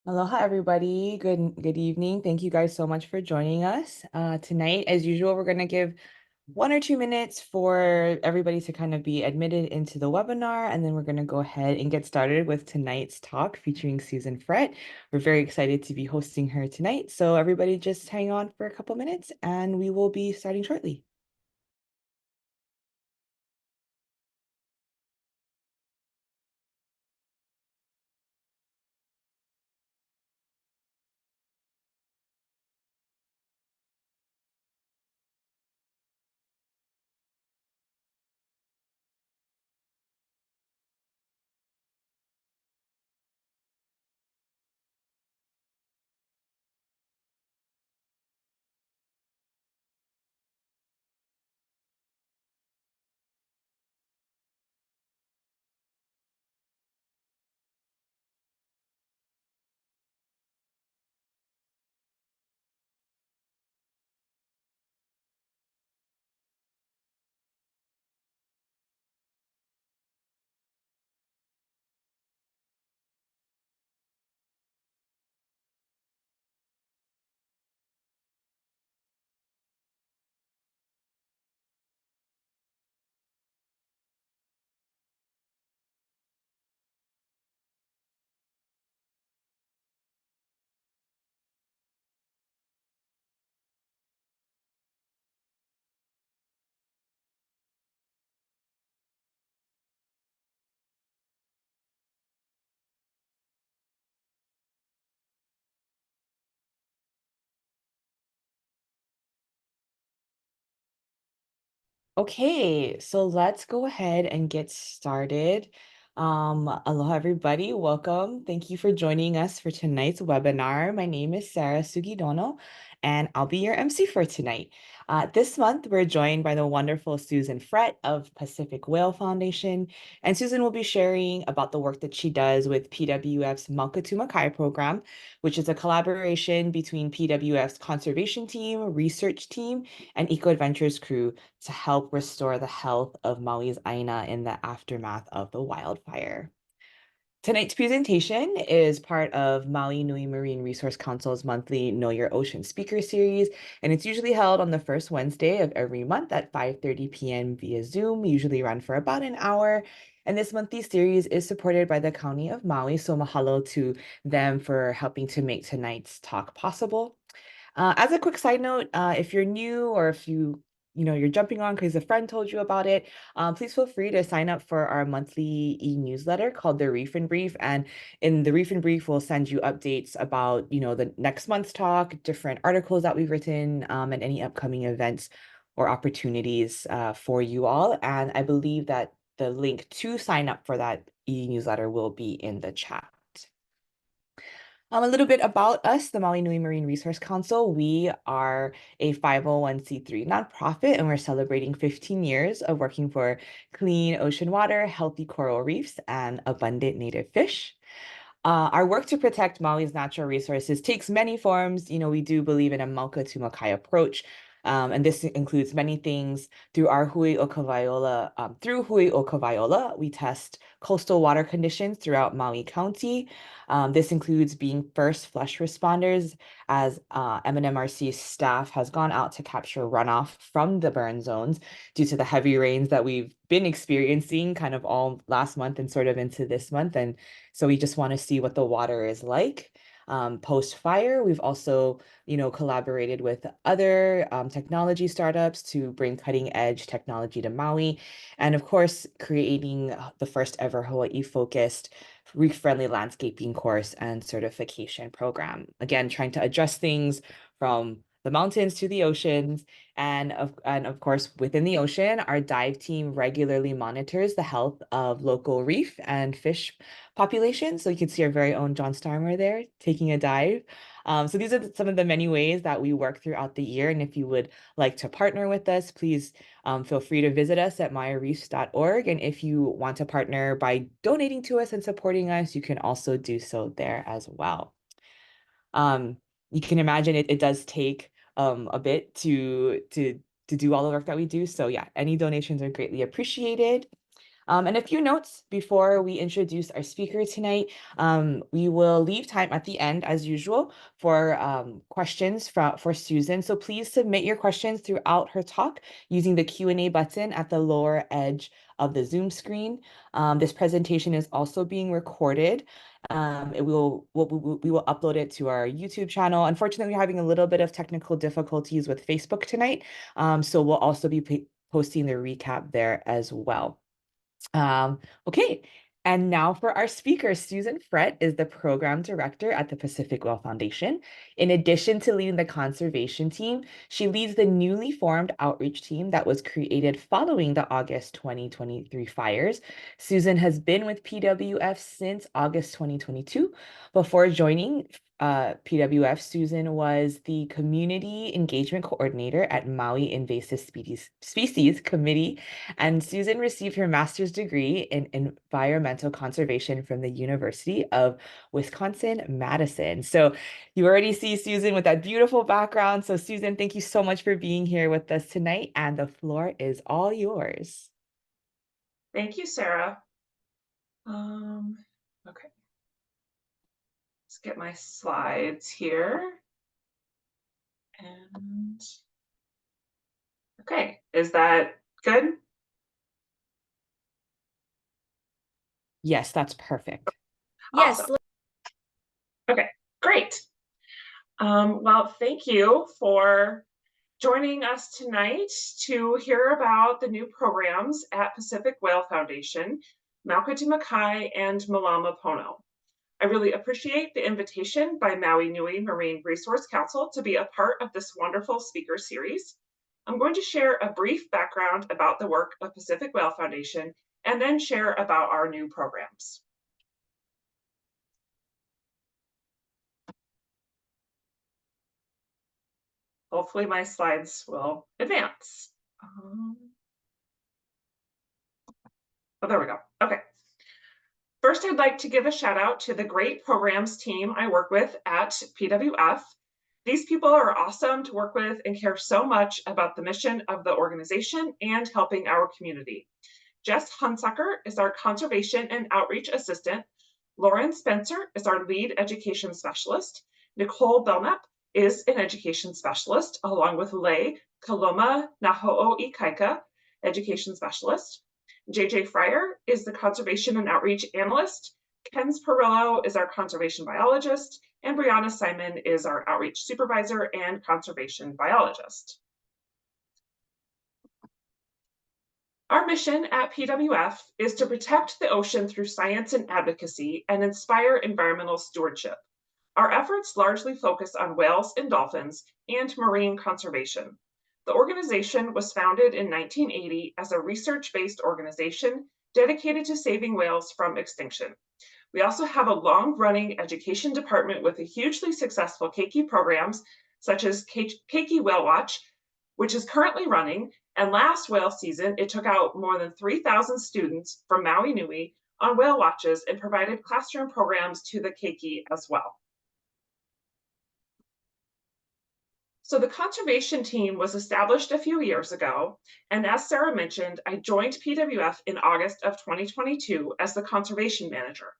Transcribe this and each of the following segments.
Aloha, everybody. Good evening. Thank you guys so much for joining us. Tonight, as usual, we're going to give 1 or 2 minutes for everybody to kind of be admitted into the webinar, and then we're going to go ahead and get started with tonight's talk featuring Susan Frett. We're very excited to be hosting her tonight. So everybody just hang on for a couple minutes, and we will be starting shortly. Okay, so let's go ahead and get started. Aloha, everybody. Welcome. Thank you for joining us for tonight's webinar. My name is Sarah Sugidono, and I'll be your MC for tonight. This month, we're joined by the wonderful Susan Frett of Pacific Whale Foundation, and Susan will be sharing about the work that she does with PWF's Mauka to Makai program, which is a collaboration between PWF's conservation team, research team, and Eco Adventures crew to help restore the health of Maui's āina in the aftermath of the wildfire. Tonight's presentation is part of Maui Nui Marine Resource Council's monthly Know Your Ocean speaker series, and it's usually held on the first Wednesday of every month at 5:30 p.m. via Zoom, usually run for about an hour. And this monthly series is supported by the County of Maui, so mahalo to them for helping to make tonight's talk possible. As a quick side note, if you're new or if you're jumping on because a friend told you about it, please feel free to sign up for our monthly e-newsletter called the Reef and Brief. And in the Reef and Brief, we'll send you updates about, the next month's talk, different articles that we've written, and any upcoming events or opportunities for you all. And I believe that the link to sign up for that e-newsletter will be in the chat. A little bit about us, the Maui Nui Marine Resource Council. We are a 501(c)(3) nonprofit, and we're celebrating 15 years of working for clean ocean water, healthy coral reefs, and abundant native fish. Our work to protect Maui's natural resources takes many forms. We do believe in a Mauka to Makai approach. And this includes many things through our Hui o Kawaiola. Through Hui o Kawaiola, we test coastal water conditions throughout Maui County. This includes being first flush responders, as MNMRC staff has gone out to capture runoff from the burn zones due to the heavy rains that we've been experiencing kind of all last month and sort of into this month. And so we just want to see what the water is like. Post fire, we've also, collaborated with other technology startups to bring cutting edge technology to Maui. And of course, creating the first ever Hawaii focused reef friendly landscaping course and certification program. Again, trying to address things from the mountains to the oceans. And of course, within the ocean, our dive team regularly monitors the health of local reef and fish population. So you can see our very own John Starmer there taking a dive. So these are some of the many ways that we work throughout the year. And if you would like to partner with us, please feel free to visit us at mayareefs.org. And if you want to partner by donating to us and supporting us, you can also do so there as well. You can imagine it does take a bit to do all the work that we do. So yeah, any donations are greatly appreciated. And a few notes before we introduce our speaker tonight. We will leave time at the end, as usual, for questions for Susan. So please submit your questions throughout her talk using the Q&A button at the lower edge of the Zoom screen. This presentation is also being recorded. We will upload it to our YouTube channel. Unfortunately, we're having a little bit of technical difficulties with Facebook tonight. So we'll also be posting the recap there as well. Okay, and now for our speaker. Susan Frett is the program director at the Pacific Whale Foundation. In addition to leading the conservation team, she leads the newly formed outreach team that was created following the August 2023 fires. Susan has been with PWF since August 2022. Before joining PWF, Susan was the Community Engagement Coordinator at Maui Invasive Species Committee, and Susan received her master's degree in environmental conservation from the University of Wisconsin-Madison. So you already see Susan with that beautiful background. So Susan, thank you so much for being here with us tonight, and the floor is all yours. Thank you, Sarah. Okay. Let's get my slides here. And okay, is that good? Yes, that's perfect. Awesome. Yes. Okay, great. Well, thank you for joining us tonight to hear about the new programs at Pacific Whale Foundation, Malama Makai and Malama Pono. I really appreciate the invitation by Maui Nui Marine Resource Council to be a part of this wonderful speaker series. I'm going to share a brief background about the work of Pacific Whale Foundation and then share about our new programs. Hopefully my slides will advance. Oh, there we go. Okay. First, I'd like to give a shout out to the great programs team I work with at PWF. These people are awesome to work with and care so much about the mission of the organization and helping our community. Jess Hunsucker is our conservation and outreach assistant. Lauren Spencer is our lead education specialist. Nicole Belknap is an education specialist, along with Lei Kaloma Naho'o Ikaika, education specialist. JJ Fryer is the conservation and outreach analyst. Ken's Perillo is our conservation biologist, and Brianna Simon is our outreach supervisor and conservation biologist. Our mission at PWF is to protect the ocean through science and advocacy and inspire environmental stewardship. Our efforts largely focus on whales and dolphins and marine conservation. The organization was founded in 1980 as a research-based organization dedicated to saving whales from extinction. We also have a long-running education department with a hugely successful keiki programs, such as Keiki Whale Watch, which is currently running, and last whale season, it took out more than 3,000 students from Maui Nui on whale watches and provided classroom programs to the keiki as well. So the conservation team was established a few years ago, and as Sarah mentioned, I joined PWF in August of 2022 as the conservation manager.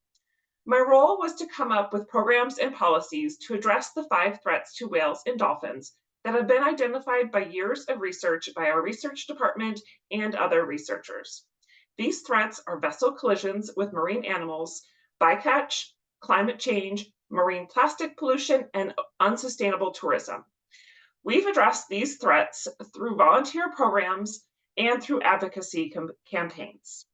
My role was to come up with programs and policies to address the 5 threats to whales and dolphins that have been identified by years of research by our research department and other researchers. These threats are vessel collisions with marine animals, bycatch, climate change, marine plastic pollution, and unsustainable tourism. We've addressed these threats through volunteer programs and through advocacy campaigns.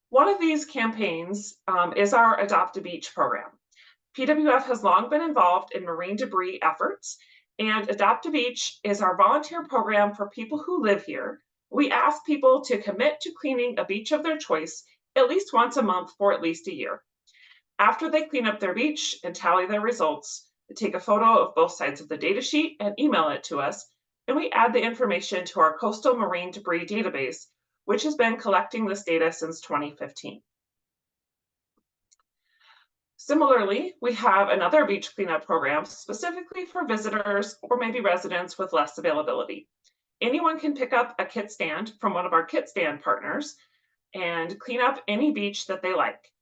One of these campaigns is our Adopt a Beach program. PWF has long been involved in marine debris efforts, and Adopt a Beach is our volunteer program for people who live here. We ask people to commit to cleaning a beach of their choice at least once a month for at least a year. After they clean up their beach and tally their results, they take a photo of both sides of the data sheet and email it to us, and we add the information to our coastal marine debris database, which has been collecting this data since 2015. Similarly, we have another beach cleanup program specifically for visitors or maybe residents with less availability. Anyone can pick up a kit stand from one of our kit stand partners and clean up any beach that they like.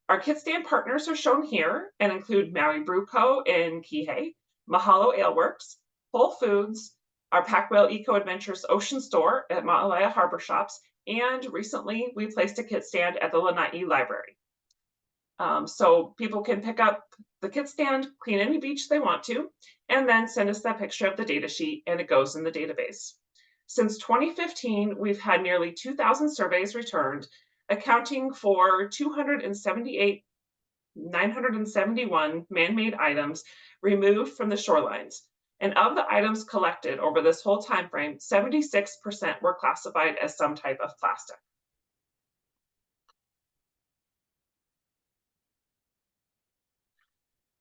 Our kit stand partners are shown here and include Maui Brew Co. in Kihei, Mahalo Ale Works, Whole Foods, our PacWhale Eco Adventures Ocean Store at Ma'alaya Harbor Shops, and recently we placed a kit stand at the Lanai Library. So people can pick up the kit stand, clean any beach they want to, and then send us that picture of the data sheet and it goes in the database. Since 2015, we've had nearly 2,000 surveys returned, accounting for 278,971 man-made items removed from the shorelines. And of the items collected over this whole time frame, 76% were classified as some type of plastic.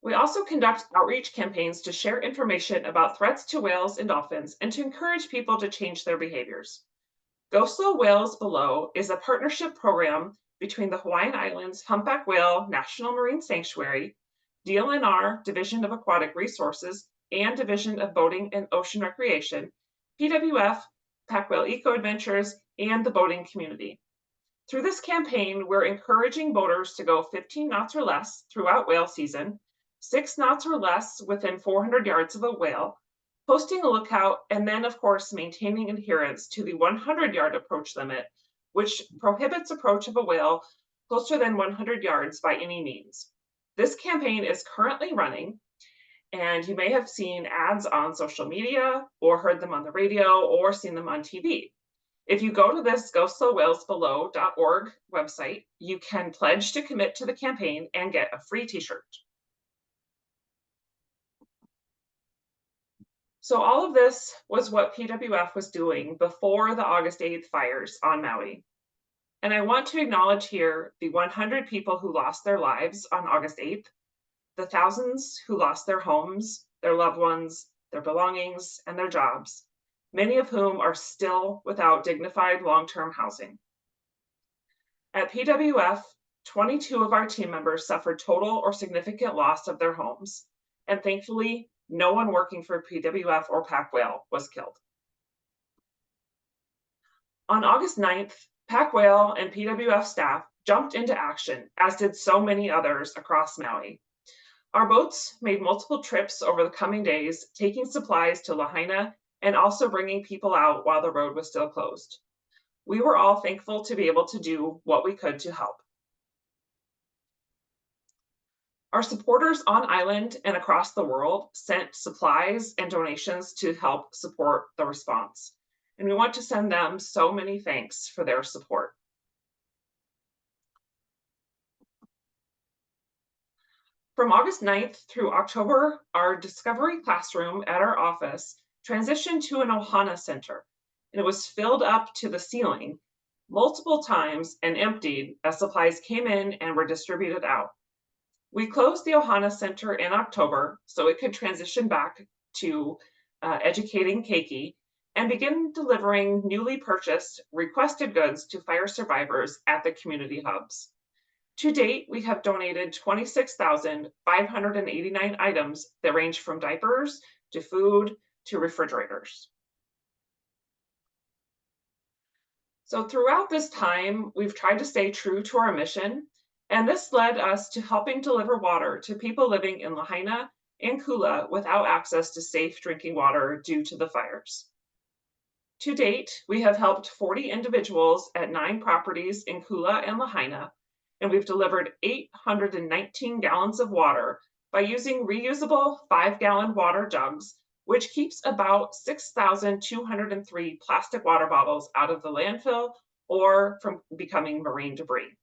We also conduct outreach campaigns to share information about threats to whales and dolphins and to encourage people to change their behaviors. Go Slow Whales Below is a partnership program between the Hawaiian Islands Humpback Whale National Marine Sanctuary, DLNR, Division of Aquatic Resources, and Division of Boating and Ocean Recreation, PWF, PacWhale Eco Adventures, and the boating community. Through this campaign, we're encouraging boaters to go 15 knots or less throughout whale season, 6 knots or less within 400 yards of a whale, posting a lookout, and then, of course, maintaining adherence to the 100-yard approach limit, which prohibits approach of a whale closer than 100 yards by any means. This campaign is currently running, and you may have seen ads on social media or heard them on the radio or seen them on TV. If you go to this goslowwhalesbelow.org website, you can pledge to commit to the campaign and get a free t-shirt. So all of this was what PWF was doing before the August 8th fires on Maui. And I want to acknowledge here the 100 people who lost their lives on August 8th, the thousands who lost their homes, their loved ones, their belongings, and their jobs, many of whom are still without dignified long-term housing. At PWF, 22 of our team members suffered total or significant loss of their homes, and thankfully, no one working for PWF or PacWhale was killed. On August 9th, PacWhale and PWF staff jumped into action, as did so many others across Maui. Our boats made multiple trips over the coming days, taking supplies to Lahaina and also bringing people out while the road was still closed. We were all thankful to be able to do what we could to help. Our supporters on island and across the world sent supplies and donations to help support the response. And we want to send them so many thanks for their support. From August 9th through October, our Discovery classroom at our office transitioned to an Ohana center, and it was filled up to the ceiling multiple times and emptied as supplies came in and were distributed out. We closed the Ohana Center in October so it could transition back to educating keiki and begin delivering newly purchased requested goods to fire survivors at the community hubs. To date, we have donated 26,589 items that range from diapers to food to refrigerators. So throughout this time, we've tried to stay true to our mission, and this led us to helping deliver water to people living in Lahaina and Kula without access to safe drinking water due to the fires. To date, we have helped 40 individuals at 9 properties in Kula and Lahaina, and we've delivered 819 gallons of water by using reusable 5-gallon water jugs, which keeps about 6,203 plastic water bottles out of the landfill or from becoming marine debris.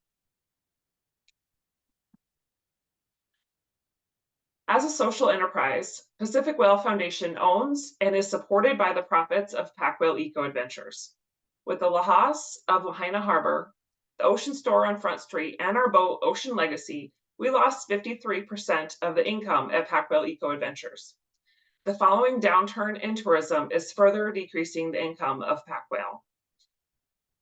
As a social enterprise, Pacific Whale Foundation owns and is supported by the profits of PacWhale Eco Adventures. With the Lahas of Lahaina Harbor, the Ocean Store on Front Street, and our boat Ocean Legacy, we lost 53% of the income at PacWhale Eco Adventures. The following downturn in tourism is further decreasing the income of PacWhale.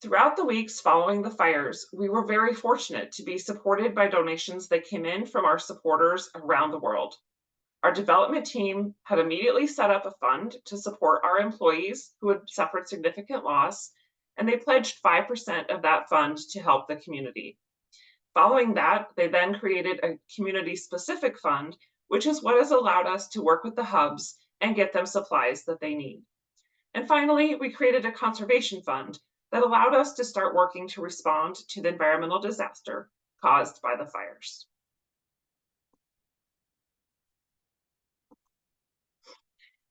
Throughout the weeks following the fires, we were very fortunate to be supported by donations that came in from our supporters around the world. Our development team had immediately set up a fund to support our employees who had suffered significant loss, and they pledged 5% of that fund to help the community. Following that, they then created a community-specific fund, which is what has allowed us to work with the hubs and get them supplies that they need. And finally, we created a conservation fund that allowed us to start working to respond to the environmental disaster caused by the fires.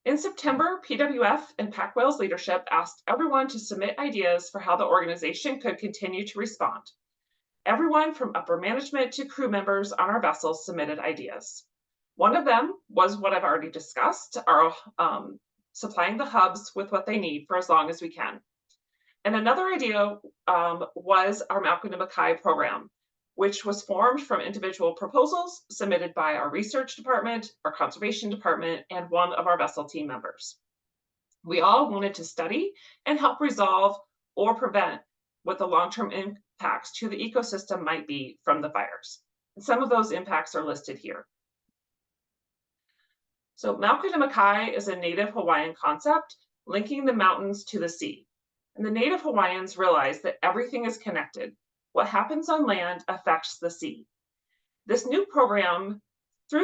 In September, PWF and PacWhale's leadership asked everyone to submit ideas for how the organization could continue to respond. Everyone from upper management to crew members on our vessels submitted ideas. One of them was what I've already discussed, our supplying the hubs with what they need for as long as we can. And another idea was our Malama Makai program, which was formed from individual proposals submitted by our research department, our conservation department, and one of our vessel team members. We all wanted to study and help resolve or prevent what the long-term impacts to the ecosystem might be from the fires. And some of those impacts are listed here. So Malama Makai is a native Hawaiian concept linking the mountains to the sea. And the native Hawaiians realized that everything is connected. What happens on land affects the sea. Through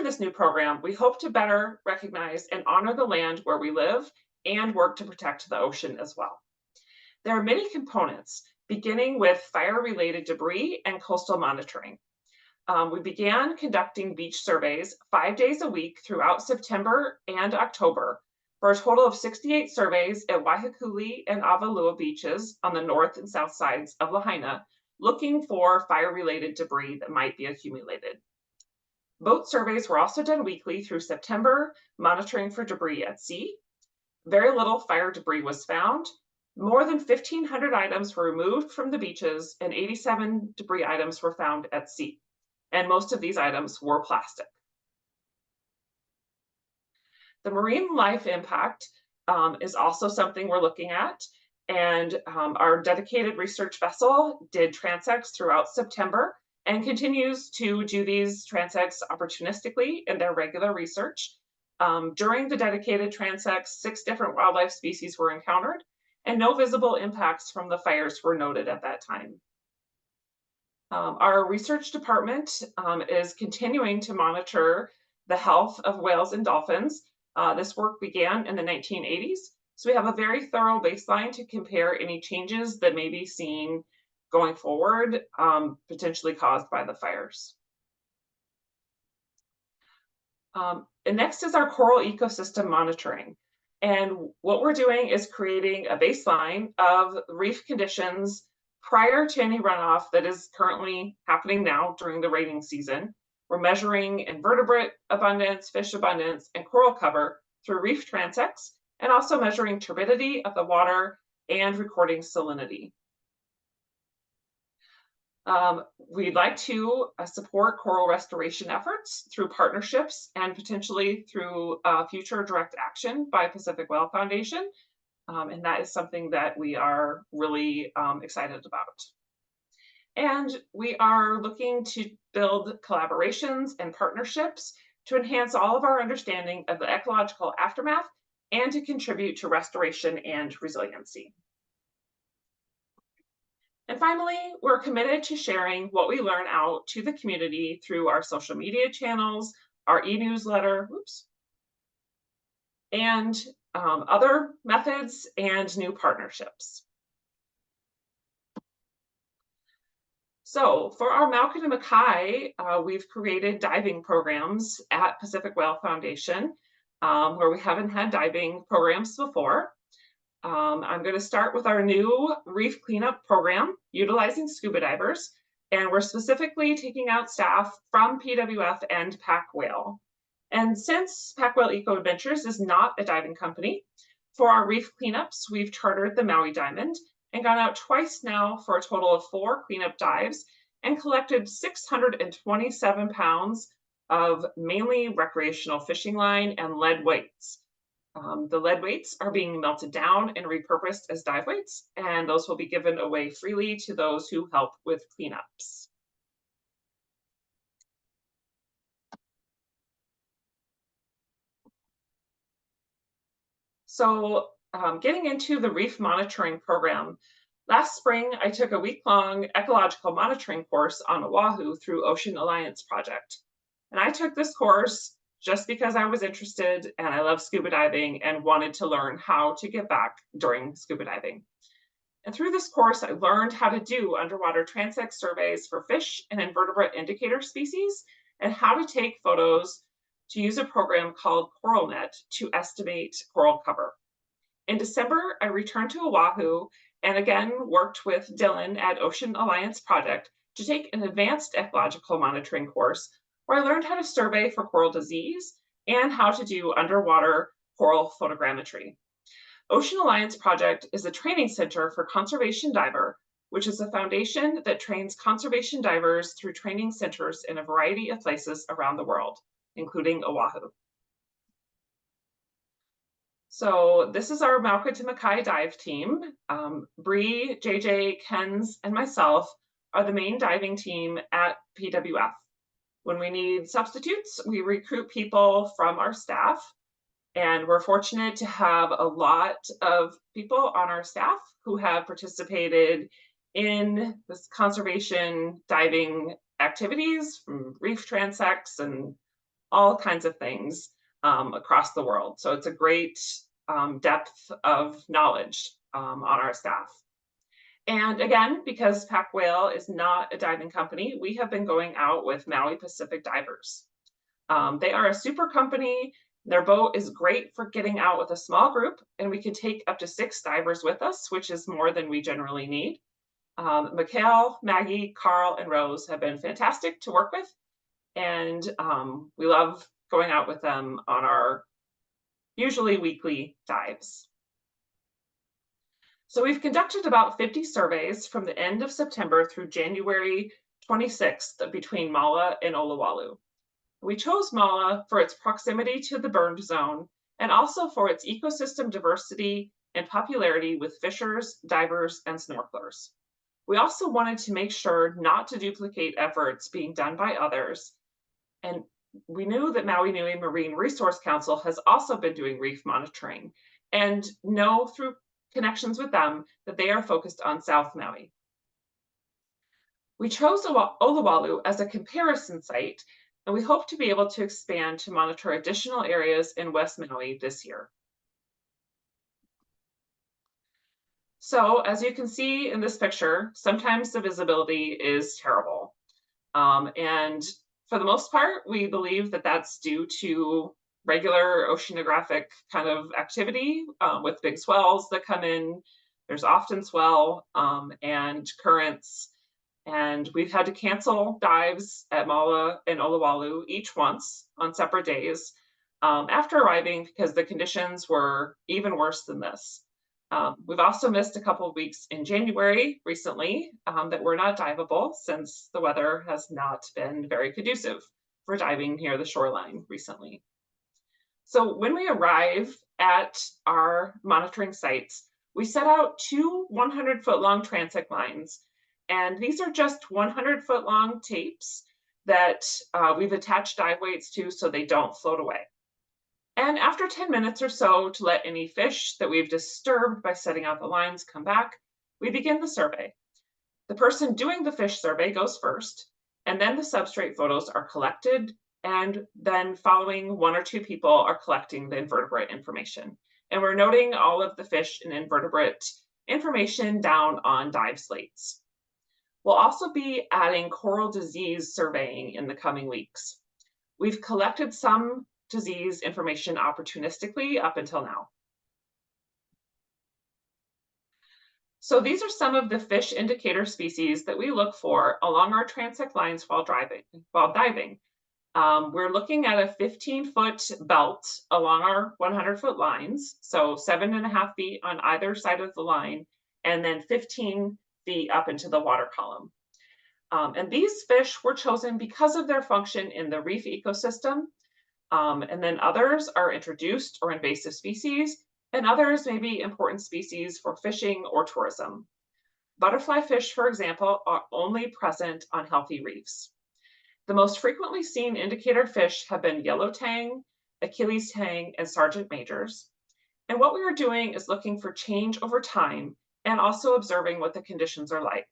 this new program, we hope to better recognize and honor the land where we live and work to protect the ocean as well. There are many components, beginning with fire-related debris and coastal monitoring. We began conducting beach surveys 5 days a week throughout September and October for a total of 68 surveys at Waihekuli and Avalua beaches on the north and south sides of Lahaina, looking for fire-related debris that might be accumulated. Boat surveys were also done weekly through September, monitoring for debris at sea. Very little fire debris was found. More than 1,500 items were removed from the beaches, and 87 debris items were found at sea. And most of these items were plastic. The marine life impact is also something we're looking at. And our dedicated research vessel did transects throughout September and continues to do these transects opportunistically in their regular research. During the dedicated transects, 6 different wildlife species were encountered, and no visible impacts from the fires were noted at that time. Our research department is continuing to monitor the health of whales and dolphins. This work began in the 1980s, so we have a very thorough baseline to compare any changes that may be seen going forward, potentially caused by the fires. And next is our coral ecosystem monitoring. And what we're doing is creating a baseline of reef conditions prior to any runoff that is currently happening now during the rainy season. We're measuring invertebrate abundance, fish abundance, and coral cover through reef transects, and also measuring turbidity of the water and recording salinity. We'd like to support coral restoration efforts through partnerships and potentially through future direct action by Pacific Whale Foundation. And that is something that we are really excited about. And we are looking to build collaborations and partnerships to enhance all of our understanding of the ecological aftermath and to contribute to restoration and resiliency. And finally, we're committed to sharing what we learn out to the community through our social media channels, our e-newsletter, and other methods and new partnerships. So for our Malama Makai, we've created diving programs at Pacific Whale Foundation where we haven't had diving programs before. I'm going to start with our new reef cleanup program utilizing scuba divers, and we're specifically taking out staff from PWF and PacWhale. And since PacWhale Eco Adventures is not a diving company, for our reef cleanups, we've chartered the Maui Diamond and gone out twice now for a total of 4 cleanup dives and collected 627 pounds of mainly recreational fishing line and lead weights. The lead weights are being melted down and repurposed as dive weights, and those will be given away freely to those who help with cleanups. Getting into the reef monitoring program, last spring I took a week-long ecological monitoring course on Oahu through Ocean Alliance Project. And I took this course just because I was interested and I love scuba diving and wanted to learn how to give back during scuba diving. And through this course, I learned how to do underwater transect surveys for fish and invertebrate indicator species and how to take photos to use a program called CoralNet to estimate coral cover. In December, I returned to Oahu and again worked with Dylan at Ocean Alliance Project to take an advanced ecological monitoring course where I learned how to survey for coral disease and how to do underwater coral photogrammetry. Ocean Alliance Project is a training center for conservation diver, which is a foundation that trains conservation divers through training centers in a variety of places around the world, including Oahu. So this is our Mauka to Makai dive team. Bree, JJ, Kens, and myself are the main diving team at PWF. When we need substitutes, we recruit people from our staff, and we're fortunate to have a lot of people on our staff who have participated in this conservation diving activities from reef transects and all kinds of things across the world. So it's a great depth of knowledge on our staff. And again, because PacWhale is not a diving company, we have been going out with Maui Pacific divers. They are a super company. Their boat is great for getting out with a small group, and we can take up to 6 divers with us, which is more than we generally need. Mikhail, Maggie, Carl, and Rose have been fantastic to work with, and we love going out with them on our usually weekly dives. So we've conducted about 50 surveys from the end of September through January 26th between Mala and Oluwalu. We chose Mala for its proximity to the burned zone and also for its ecosystem diversity and popularity with fishers, divers, and snorkelers. We also wanted to make sure not to duplicate efforts being done by others. And we knew that Maui Nui Marine Resource Council has also been doing reef monitoring and know through connections with them that they are focused on South Maui. We chose Oluwalu as a comparison site, and we hope to be able to expand to monitor additional areas in West Maui this year. So as you can see in this picture, sometimes the visibility is terrible. And for the most part, we believe that that's due to regular oceanographic kind of activity with big swells that come in. There's often swell and currents. And we've had to cancel dives at Mala and Oluwalu each once on separate days after arriving because the conditions were even worse than this. We've also missed a couple of weeks in January recently that were not diveable since the weather has not been very conducive for diving near the shoreline recently. So when we arrive at our monitoring sites, we set out 2 100-foot long transect lines. And these are just 100-foot long tapes that we've attached dive weights to so they don't float away. And after 10 minutes or so to let any fish that we've disturbed by setting out the lines come back, we begin the survey. The person doing the fish survey goes first, and then the substrate photos are collected, and then following 1 or 2 people are collecting the invertebrate information. And we're noting all of the fish and invertebrate information down on dive slates. We'll also be adding coral disease surveying in the coming weeks. We've collected some disease information opportunistically up until now. So these are some of the fish indicator species that we look for along our transect lines while diving. We're looking at a 15-foot belt along our 100-foot lines, so 7.5 feet on either side of the line, and then 15 feet up into the water column. And these fish were chosen because of their function in the reef ecosystem. And then others are introduced or invasive species, and others may be important species for fishing or tourism. Butterfly fish, for example, are only present on healthy reefs. The most frequently seen indicator fish have been yellow tang, Achilles tang, and sergeant majors. And what we are doing is looking for change over time and also observing what the conditions are like.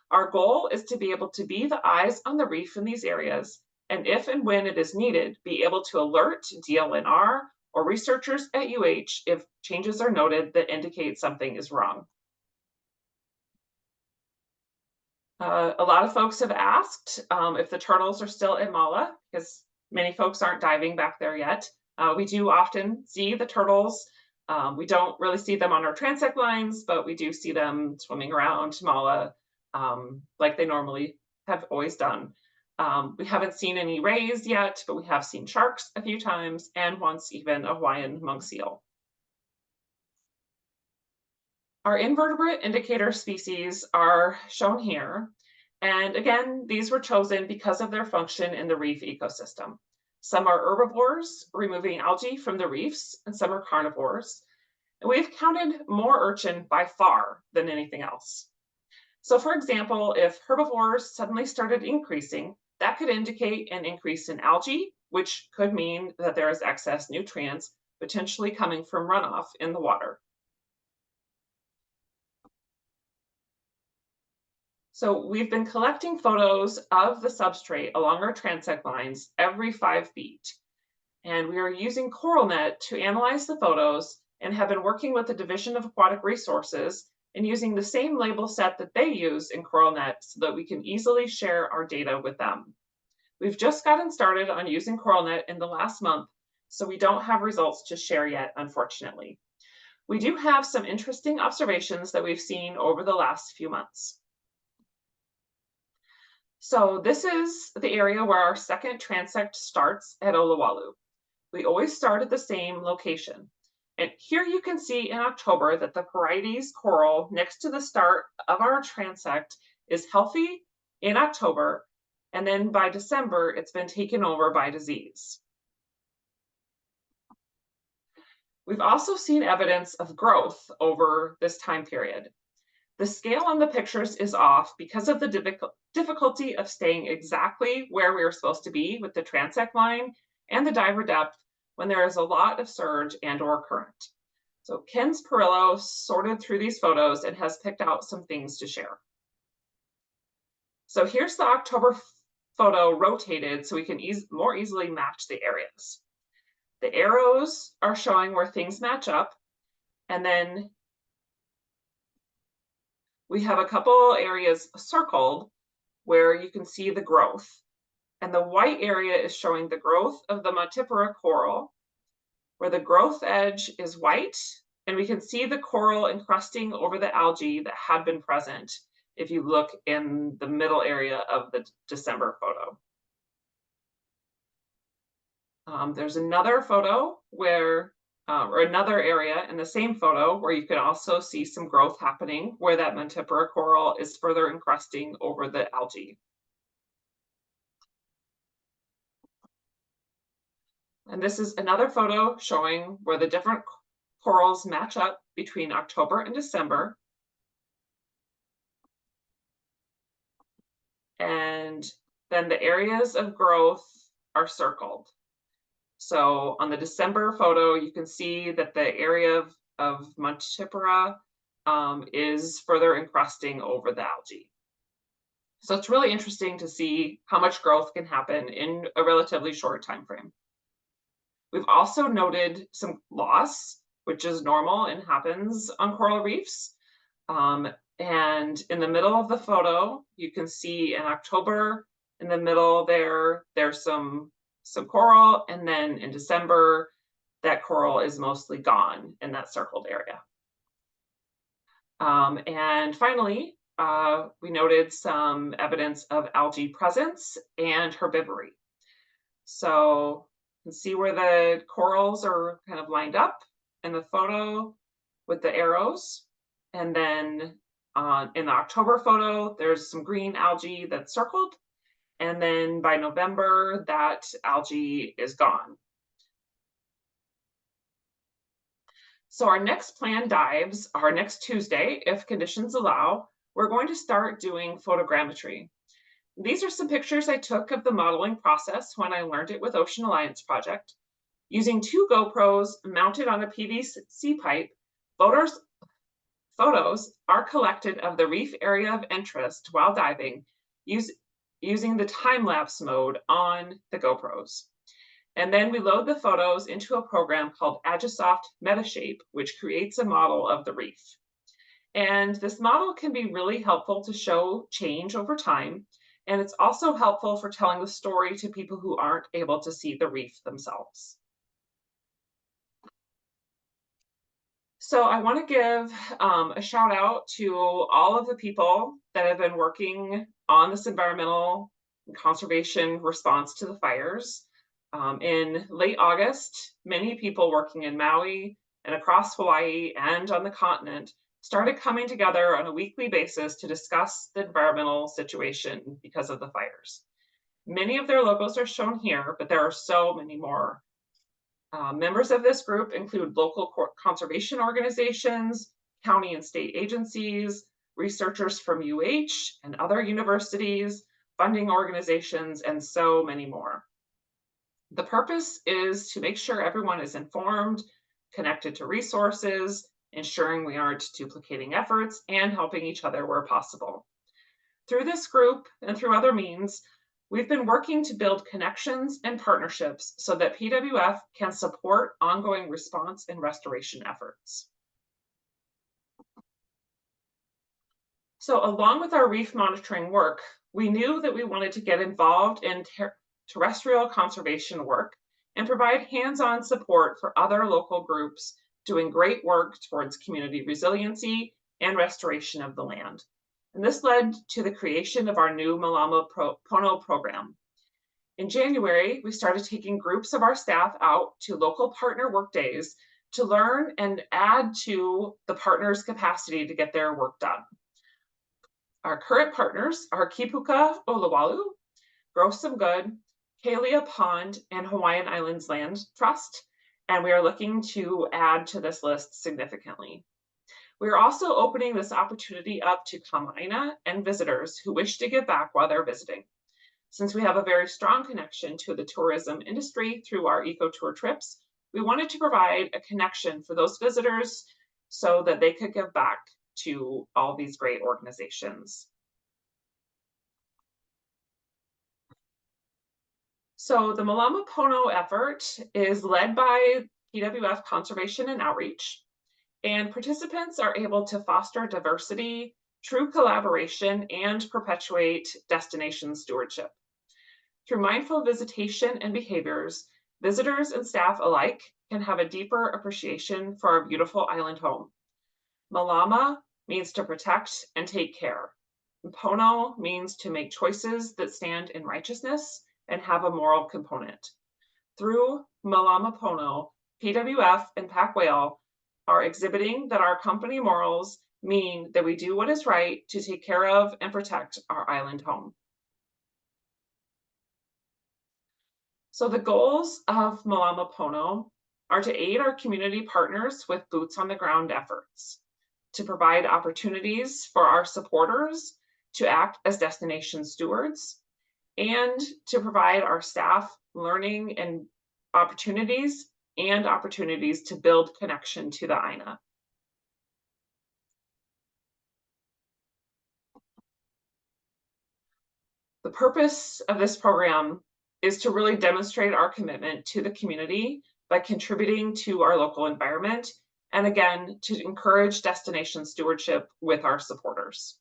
Our goal is to be able to be the eyes on the reef in these areas, and if and when it is needed, be able to alert DLNR or researchers at UH if changes are noted that indicate something is wrong. A lot of folks have asked if the turtles are still at Mala because many folks aren't diving back there yet. We do often see the turtles. We don't really see them on our transect lines, but we do see them swimming around Mala like they normally have always done. We haven't seen any rays yet, but we have seen sharks a few times and once even a Hawaiian monk seal. Our invertebrate indicator species are shown here. And again, these were chosen because of their function in the reef ecosystem. Some are herbivores, removing algae from the reefs, and some are carnivores. And we've counted more urchin by far than anything else. So for example, if herbivores suddenly started increasing, that could indicate an increase in algae, which could mean that there is excess nutrients potentially coming from runoff in the water. So we've been collecting photos of the substrate along our transect lines every 5 feet. And we are using CoralNet to analyze the photos and have been working with the Division of Aquatic Resources and using the same label set that they use in CoralNet so that we can easily share our data with them. We've just gotten started on using CoralNet in the last month, so we don't have results to share yet, unfortunately. We do have some interesting observations that we've seen over the last few months. So this is the area where our second transect starts at Oluwalu. We always start at the same location. And here you can see in October that the Porites coral next to the start of our transect is healthy in October, and then by December, it's been taken over by disease. We've also seen evidence of growth over this time period. The scale on the pictures is off because of the difficulty of staying exactly where we are supposed to be with the transect line and the diver depth when there is a lot of surge and or current. So Ken's Perillo sorted through these photos and has picked out some things to share. So here's the October photo rotated so we can more easily match the areas. The arrows are showing where things match up, and then we have a couple areas circled where you can see the growth. And the white area is showing the growth of the Montipora coral, where the growth edge is white, and we can see the coral encrusting over the algae that had been present if you look in the middle area of the December photo. There's another photo where, or another area in the same photo where you can also see some growth happening where that Montipora coral is further encrusting over the algae. And this is another photo showing where the different corals match up between October and December. And then the areas of growth are circled. So on the December photo, you can see that the area of Montipora is further encrusting over the algae. So it's really interesting to see how much growth can happen in a relatively short time frame. We've also noted some loss, which is normal and happens on coral reefs. And in the middle of the photo, you can see in October, in the middle there's some coral, and then in December, that coral is mostly gone in that circled area. And finally, we noted some evidence of algae presence and herbivory. So you can see where the corals are kind of lined up in the photo with the arrows. And then in the October photo, there's some green algae that's circled. And then by November, that algae is gone. So our next planned dives are next Tuesday, if conditions allow. We're going to start doing photogrammetry. These are some pictures I took of the modeling process when I learned it with Ocean Alliance Project. Using 2 GoPros mounted on a PVC pipe, photos are collected of the reef area of interest while diving using the time-lapse mode on the GoPros. And then we load the photos into a program called Agisoft Metashape, which creates a model of the reef. And this model can be really helpful to show change over time. And it's also helpful for telling the story to people who aren't able to see the reef themselves. So I want to give a shout out to all of the people that have been working on this environmental conservation response to the fires. In late August, many people working in Maui and across Hawaii and on the continent started coming together on a weekly basis to discuss the environmental situation because of the fires. Many of their logos are shown here, but there are so many more. Members of this group include local conservation organizations, county and state agencies, researchers from UH and other universities, funding organizations, and so many more. The purpose is to make sure everyone is informed, connected to resources, ensuring we aren't duplicating efforts, and helping each other where possible. Through this group and through other means, we've been working to build connections and partnerships so that PWF can support ongoing response and restoration efforts. So along with our reef monitoring work, we knew that we wanted to get involved in terrestrial conservation work and provide hands-on support for other local groups doing great work towards community resiliency and restoration of the land. And this led to the creation of our new Malama Pono program. In January, we started taking groups of our staff out to local partner work days to learn and add to the partners' capacity to get their work done. Our current partners are Kipuka Oluwalu, Grow Some Good, Kalia Pond, and Hawaiian Islands Land Trust, and we are looking to add to this list significantly. We are also opening this opportunity up to āina and visitors who wish to give back while they're visiting. Since we have a very strong connection to the tourism industry through our eco-tour trips, we wanted to provide a connection for those visitors so that they could give back to all these great organizations. So the Malama Pono effort is led by PWF Conservation and Outreach, and participants are able to foster diversity, true collaboration, and perpetuate destination stewardship. Through mindful visitation and behaviors, visitors and staff alike can have a deeper appreciation for our beautiful island home. Malama means to protect and take care. Pono means to make choices that stand in righteousness and have a moral component. Through Malama Pono, PWF and PacWhale are exhibiting that our company morals mean that we do what is right to take care of and protect our island home. So the goals of Malama Pono are to aid our community partners with boots on the ground efforts, to provide opportunities for our supporters to act as destination stewards, and to provide our staff learning and opportunities to build connection to the āina. The purpose of this program is to really demonstrate our commitment to the community by contributing to our local environment, and again, to encourage destination stewardship with our supporters.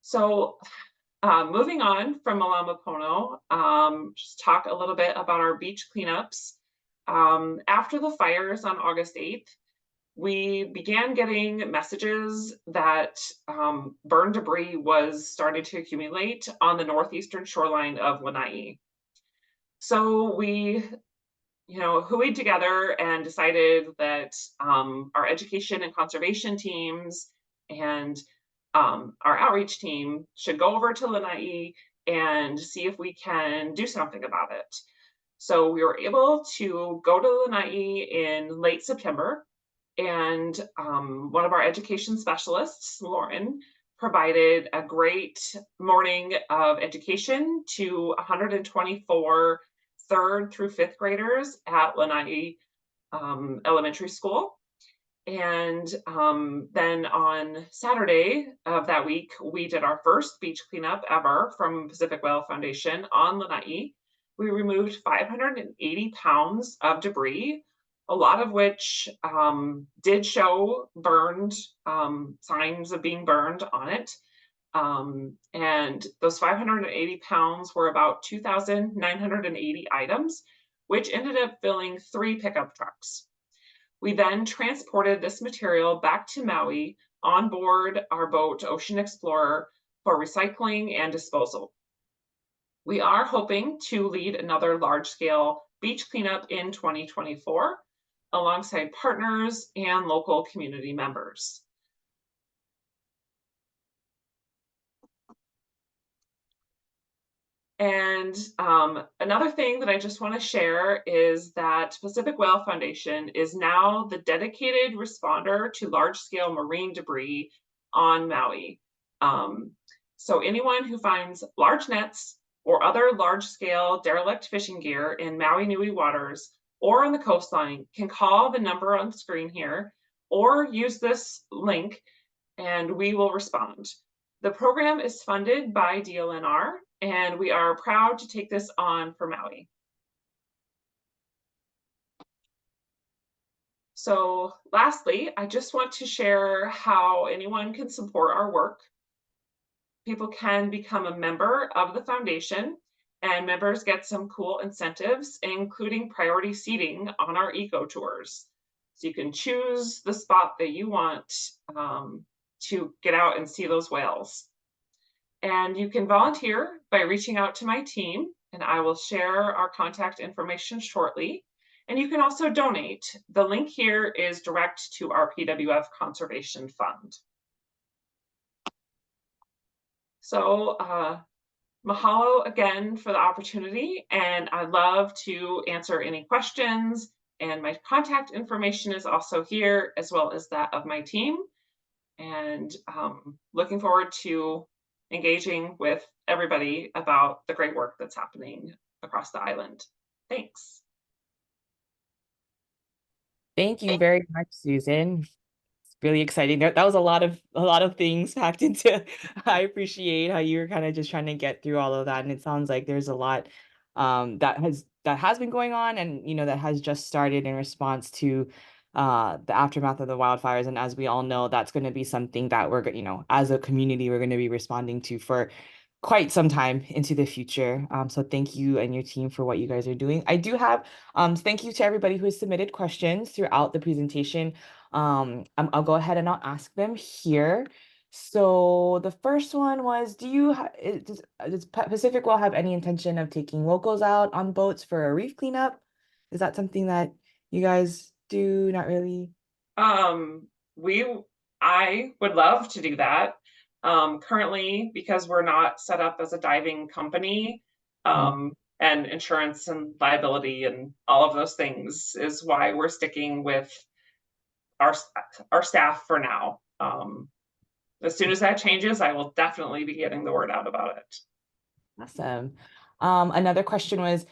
So moving on from Malama Pono, just talk a little bit about our beach cleanups. After the fires on August 8th, we began getting messages that burn debris was starting to accumulate on the northeastern shoreline of Lanai. So we hooeyed together and decided that our education and conservation teams and our outreach team should go over to Lanai and see if we can do something about it. So we were able to go to Lanai in late September, and one of our education specialists, Lauren, provided a great morning of education to 124 third through fifth graders at Lanai Elementary School. And then on Saturday of that week, we did our first beach cleanup ever from Pacific Whale Foundation on Lanai. We removed 580 pounds of debris, a lot of which did show burned signs of being burned on it. And those 580 pounds were about 2,980 items, which ended up filling 3 pickup trucks. We then transported this material back to Maui on board our boat, Ocean Explorer, for recycling and disposal. We are hoping to lead another large-scale beach cleanup in 2024 alongside partners and local community members. And another thing that I just want to share is that Pacific Whale Foundation is now the dedicated responder to large-scale marine debris on Maui. So anyone who finds large nets or other large-scale derelict fishing gear in Maui Nui waters or on the coastline can call the number on the screen here or use this link and we will respond. The program is funded by DLNR, and we are proud to take this on for Maui. So lastly, I just want to share how anyone can support our work. People can become a member of the foundation, and members get some cool incentives, including priority seating on our eco tours. So you can choose the spot that you want to get out and see those whales. And you can volunteer by reaching out to my team, and I will share our contact information shortly. And you can also donate. The link here is direct to our PWF Conservation Fund. So mahalo again for the opportunity, and I'd love to answer any questions. And my contact information is also here, as well as that of my team. And looking forward to engaging with everybody about the great work that's happening across the island. Thanks. Thank you very much, Susan. It's really exciting. That was a lot of things packed into. I appreciate how you were kind of just trying to get through all of that, and it sounds like there's a lot that has been going on, and that has just started in response to the aftermath of the wildfires. And as we all know, that's going to be something that we're as a community we're going to be responding to for quite some time into the future. So thank you and your team for what you guys are doing. I do have thank you to everybody who has submitted questions throughout the presentation. I'll go ahead and I'll ask them here. So the first one was, does Pacific Whale have any intention of taking locals out on boats for a reef cleanup? Is that something that you guys do? Not really. I would love to do that. Currently, because we're not set up as a diving company, and insurance and liability and all of those things is why we're sticking with our staff for now. As soon as that changes, I will definitely be getting the word out about it. Awesome. Another question was,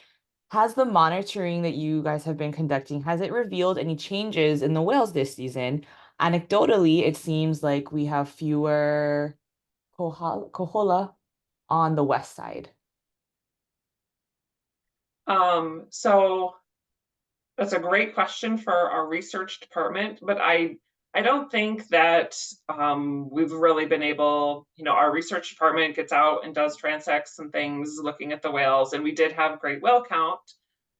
has the monitoring that you guys have been conducting, has it revealed any changes in the whales this season? Anecdotally, it seems like we have fewer kohola on the west side. So that's a great question for our research department, but I don't think that we've really been able, our research department gets out and does transects and things looking at the whales, and we did have great whale count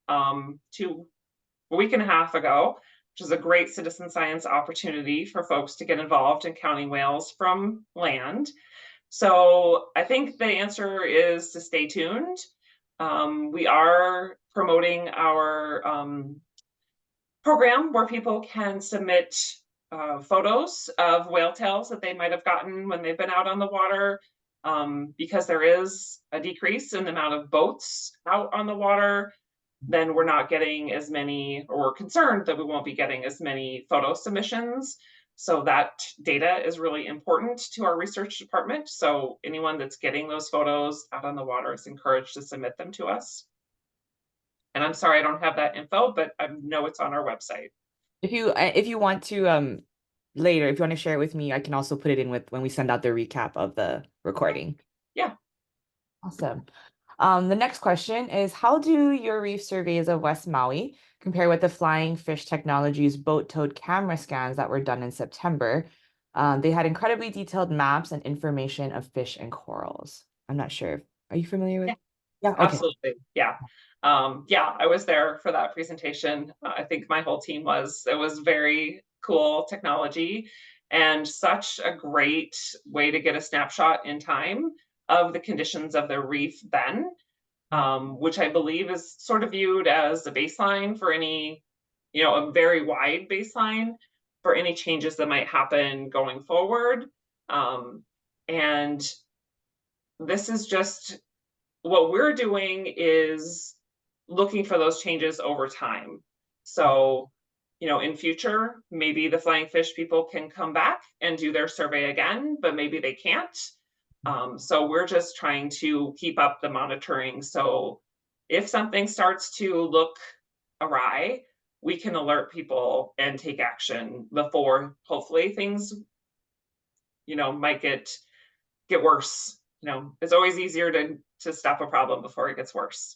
a week and a half ago, which is a great citizen science opportunity for folks to get involved in counting whales from land. So I think the answer is to stay tuned. We are promoting our program where people can submit photos of whale tails that they might have gotten when they've been out on the water, because there is a decrease in the amount of boats out on the water. Then we're not getting as many, or we're concerned that we won't be getting as many photo submissions. So that data is really important to our research department. So anyone that's getting those photos out on the water is encouraged to submit them to us. And I'm sorry I don't have that info, but I know it's on our website. If you want to later, if you want to share it with me, I can also put it in with when we send out the recap of the Okay. recording. Yeah. Awesome. The next question is, how do your reef surveys of West Maui compare with the flying fish technology's boat-towed camera scans that were done in September? They had incredibly detailed maps and information of fish and corals. I'm not sure. Are you familiar with? Yeah, okay. Absolutely. Yeah. Yeah, I was there for that presentation. I think my whole team was. It was very cool technology and such a great way to get a snapshot in time of the conditions of the reef then, which I believe is sort of viewed as a baseline for any, a very wide baseline for any changes that might happen going forward. And this is just what we're doing is looking for those changes over time. So, in future, maybe the flying fish people can come back and do their survey again, but maybe they can't. So we're just trying to keep up the monitoring. So if something starts to look awry, we can alert people and take action before hopefully things, might get worse. It's always easier to stop a problem before it gets worse.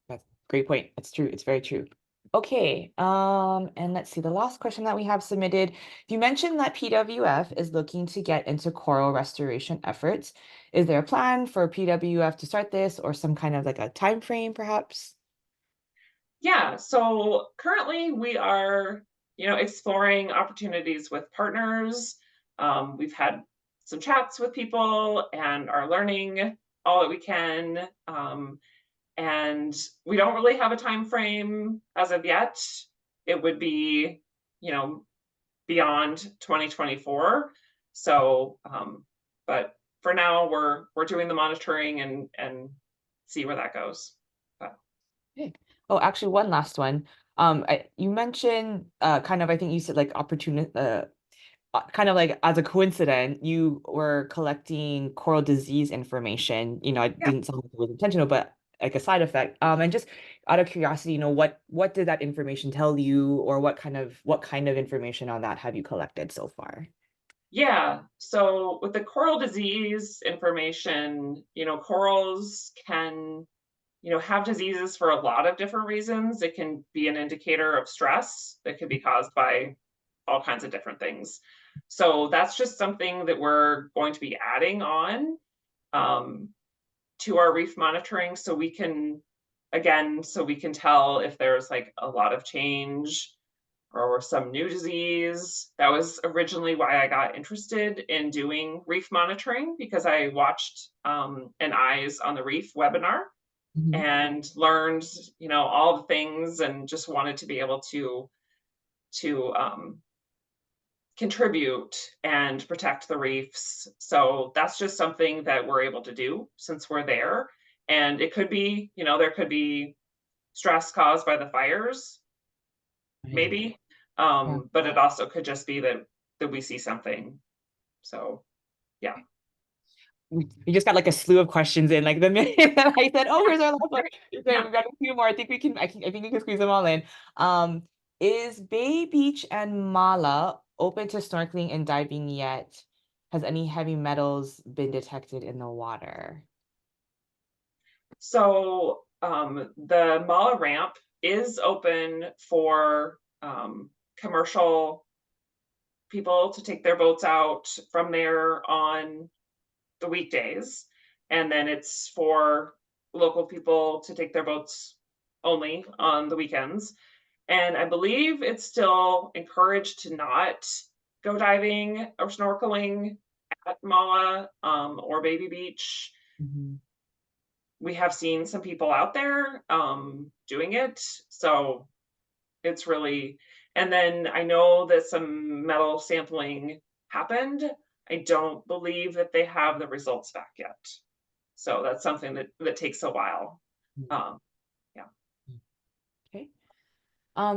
That's a great point. It's true. It's very true. Okay. And let's see. The last question that we have submitted, you mentioned that PWF is looking to get into coral restoration efforts. Is there a plan for PWF to start this or some kind of like a time frame, perhaps? Yeah, so currently we are, exploring opportunities with partners. We've had some chats with people and are learning all that we can. And we don't really have a time frame as of yet. It would be, you know, beyond 2024. So, but for now, we're doing the monitoring and see where that goes. But Okay. Oh, actually, one last one. You mentioned kind of, I think you said like opportunity, kind of like as a coincidence, you were collecting coral disease information. It yeah. didn't sound like it was intentional, but like a side effect. And just out of curiosity, what did that information tell you, or what kind of information on that have you collected so far? Yeah. So with the coral disease information, corals can, have diseases for a lot of different reasons. It can be an indicator of stress that could be caused by all kinds of different things. So that's just something that we're going to be adding on um, to our reef monitoring so we can, again, so we can tell if there's like a lot of change or some new disease. That was originally why I got interested in doing reef monitoring because I watched an Eyes on the Reef webinar Mhm. and learned, all the things and just wanted to be able to contribute and protect the reefs. So that's just something that we're able to do since we're there. And it could be, there could be stress caused by the fires Right. maybe. Yeah. But it also could just be that we see something. So yeah, We just got like a slew of questions in like the minute that I said, "Oh, here's our last one." We yeah. got a few more. I think we can. I think we can squeeze them all in. Um, is Bay Beach and Mala open to snorkeling and diving yet? Has any heavy metals been detected in the water? So the Mala ramp is open for commercial people to take their boats out from there on the weekdays, and then it's for local people to take their boats only on the weekends. And I believe it's still encouraged to not go diving or snorkeling at Mala or Baby Beach. Mhm. We have seen some people out there doing it, so it's really. And then I know that some metal sampling happened. I don't believe that they have the results back yet. So that's something that takes a while. Um, yeah. Okay.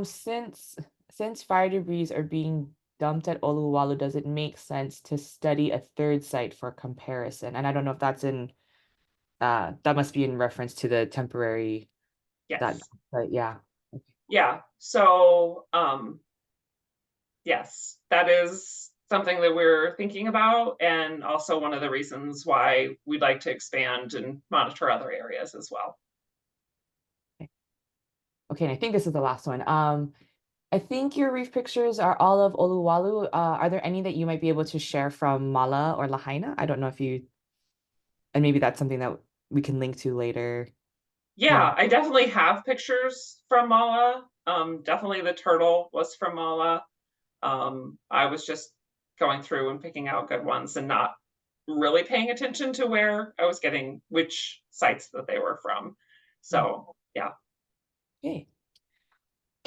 Since fire debris are being dumped at Oluwalu, does it make sense to study a third site for comparison? And I don't know if that's in that must be in reference to the temporary that Yes. but yeah. Yeah. So yes, that is something that we're thinking about, and also one of the reasons why we'd like to expand and monitor other areas as well. Okay, and I think this is the last one. I think your reef pictures are all of Oluwalu. Are there any that you might be able to share from Mala or Lahaina? I don't know if you, and maybe that's something that we can link to later. Yeah. Yeah, I definitely have pictures from Mala. Definitely the turtle was from Mala. I was just going through and picking out good ones and not really paying attention to where I was getting which sites that they were from. Mm. So yeah. Okay.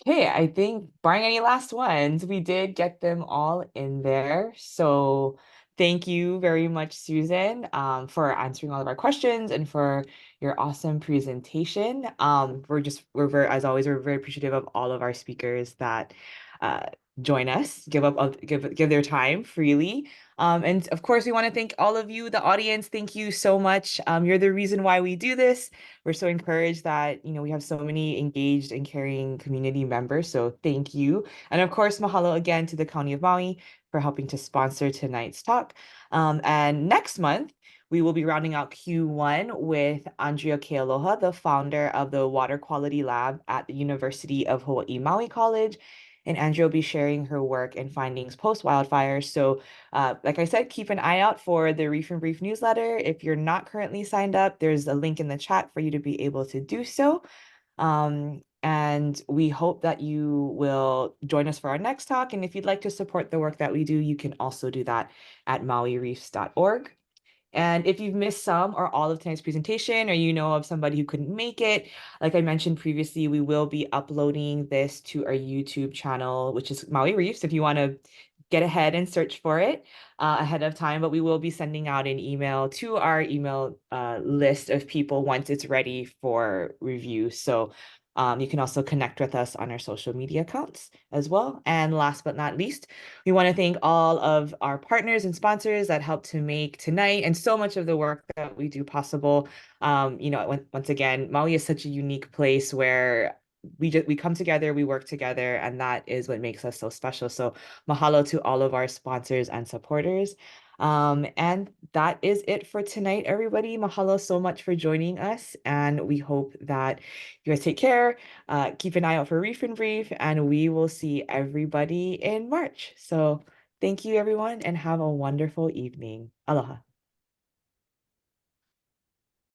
Okay, I think barring any last ones, we did get them all in there. So thank you very much, Susan, for answering all of our questions and for your awesome presentation. We're very, as always, we're very appreciative of all of our speakers that uh, join us, give their time freely. And of course, we want to thank all of you, the audience. Thank you so much. You're the reason why we do this. We're so encouraged that, we have so many engaged and caring community members. So thank you. And of course, mahalo again to the County of Maui for helping to sponsor tonight's talk. And next month, we will be rounding out Q1 with Andrea Kealoha, the founder of the Water Quality Lab at the University of Hawaii Maui College. And Andrea will be sharing her work and findings post-wildfire. So like I said, keep an eye out for the Reef and Brief newsletter. If you're not currently signed up, there's a link in the chat for you to be able to do so. And we hope that you will join us for our next talk. And if you'd like to support the work that we do, you can also do that at mauireefs.org. And if you've missed some or all of tonight's presentation, or you know of somebody who couldn't make it, like I mentioned previously, we will be uploading this to our YouTube channel, which is Maui Reefs, if you want to get ahead and search for it ahead of time. But we will be sending out an email to our email list of people once it's ready for review. So you can also connect with us on our social media accounts as well. And last but not least, we want to thank all of our partners and sponsors that helped to make tonight and so much of the work that we do possible. Once again, Maui is such a unique place where we come together, we work together, and that is what makes us so special. So mahalo to all of our sponsors and supporters. And that is it for tonight, everybody. Mahalo so much for joining us, and we hope that you guys take care. Keep an eye out for Reef and Brief, and we will see everybody in March. So thank you, everyone, and have a wonderful evening. Aloha.